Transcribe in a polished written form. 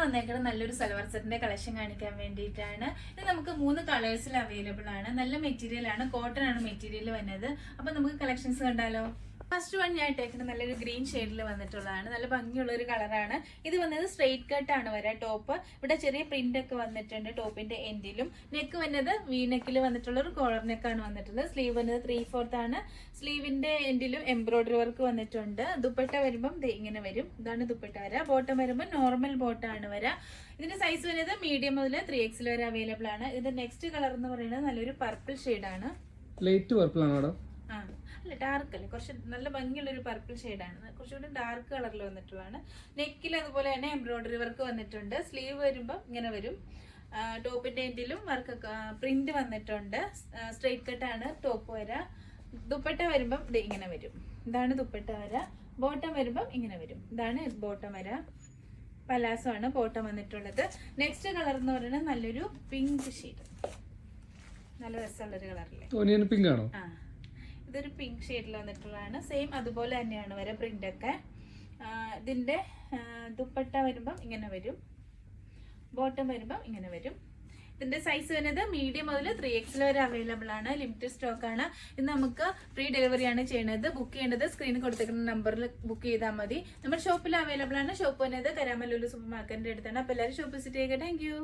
വന്നേക്കുന്നത് നല്ലൊരു സൽവാർ സെറ്റിന്റെ കളക്ഷൻ കാണിക്കാൻ വേണ്ടിയിട്ടാണ്. ഇത് നമുക്ക് 3 കളേഴ്സിൽ അവൈലബിൾ ആണ്. നല്ല മെറ്റീരിയൽ ആണ്, കോട്ടൺ ആണ് മെറ്റീരിയൽ വന്നത്. അപ്പൊ നമുക്ക് കളക്ഷൻസ് കണ്ടാലോ. ഫസ്റ്റ് വൺ ഞാൻ ഇട്ടേക്കുന്നത് നല്ലൊരു ഗ്രീൻ ഷെയ്ഡിൽ വന്നിട്ടുള്ളതാണ്. നല്ല ഭംഗിയുള്ള ഒരു കളറാണ്. ഇത് വന്നത് സ്ട്രെയിറ്റ് കട്ട് ആണ് വരാ. ടോപ്പ് ഇവിടെ ചെറിയ പ്രിന്റ് ഒക്കെ വന്നിട്ടുണ്ട് ടോപ്പിന്റെ എൻഡിലും. നെക്ക് വന്നത് വി നെക്കിൽ വന്നിട്ടുള്ള ഒരു കോളർ നെക്കാണ് വന്നിട്ടുള്ളത്. സ്ലീവ് വന്നത് 3/4 ആണ്. സ്ലീവിന്റെ എൻഡിലും എംബ്രോയിഡറി വർക്ക് വന്നിട്ടുണ്ട്. ദുപ്പട്ട വരുമ്പം ഇങ്ങനെ വരും. ഇതാണ് ദുപ്പട്ട വരാ. ബോട്ടം വരുമ്പോൾ നോർമൽ ബോട്ടാണ് വരാ. ഇതിന്റെ സൈസ് വരുന്നത് മീഡിയം മുതൽ 3XL വരെ അവൈലബിൾ ആണ്. ഇത് നെക്സ്റ്റ് കളർ എന്ന് പറയുന്നത് നല്ലൊരു പർപ്പിൾ ഷെയ്ഡാണ്. ലൈറ്റ് പർപ്പിൾ ആണ് മാഡം. അല്ല, ഡാർക്ക് അല്ലേ, കുറച്ച് നല്ല ഭംഗിയുള്ള ഒരു പർപ്പിൾ ഷെയ്ഡാണ്. കുറച്ചുകൂടി ഡാർക്ക് കളറിൽ വന്നിട്ടുള്ളതാണ്. നെക്കിൽ അതുപോലെ തന്നെ എംബ്രോയിഡറി വർക്ക് വന്നിട്ടുണ്ട്. സ്ലീവ് വരുമ്പോൾ ഇങ്ങനെ വരും. ടോപ്പിന്റെ എൻഡിലും വർക്ക് പ്രിന്റ് വന്നിട്ടുണ്ട്. സ്ട്രെയിറ്റ് കട്ടാണ് ടോപ്പ് വരാ. ദുപ്പട്ട വരുമ്പം ഇത് ഇങ്ങനെ വരും. ഇതാണ് ദുപ്പട്ട വരാ. ബോട്ടം വരുമ്പം ഇങ്ങനെ വരും. ഇതാണ് ബോട്ടം വരാ. പലാസോ ആണ് ബോട്ടം വന്നിട്ടുള്ളത്. നെക്സ്റ്റ് കളർ എന്ന് പറയുന്നത് നല്ലൊരു പിങ്ക് ഷെയ്ഡ്. നല്ല രസമുള്ളൊരു കളറില്ലേ, പിങ്ക് ആണോ? ഇതൊരു പിങ്ക് ഷെയ്ഡിൽ വന്നിട്ടുള്ളതാണ്. സെയിം അതുപോലെ തന്നെയാണ് വരെ പ്രിന്റ് ഒക്കെ. ഇതിന്റെ ദുപ്പട്ട വരുമ്പം ഇങ്ങനെ വരും. ബോട്ടം വരുമ്പം ഇങ്ങനെ വരും. ഇതിന്റെ സൈസ് വരുന്നത് മീഡിയം മുതൽ 3XL വരെ അവൈലബിൾ ആണ്. ലിമിറ്റഡ് സ്റ്റോക്ക് ആണ്. ഇത് നമുക്ക് ഫ്രീ ഡെലിവറി ആണ് ചെയ്യുന്നത്. ബുക്ക് ചെയ്യേണ്ടത് സ്ക്രീനിൽ കൊടുത്തിരിക്കുന്ന നമ്പറിൽ ബുക്ക് ചെയ്താൽ മതി. നമ്മുടെ ഷോപ്പിൽ അവൈലബിൾ ആണ്. ഷോപ്പ് വരുന്നത് കരാമല്ലൂർ സൂപ്പർ മാർക്കറ്റിന്റെ അടുത്താണ്. അപ്പോൾ എല്ലാവരും ഷോപ്പ് വിസിറ്റ് ചെയ്യുക. Thank you.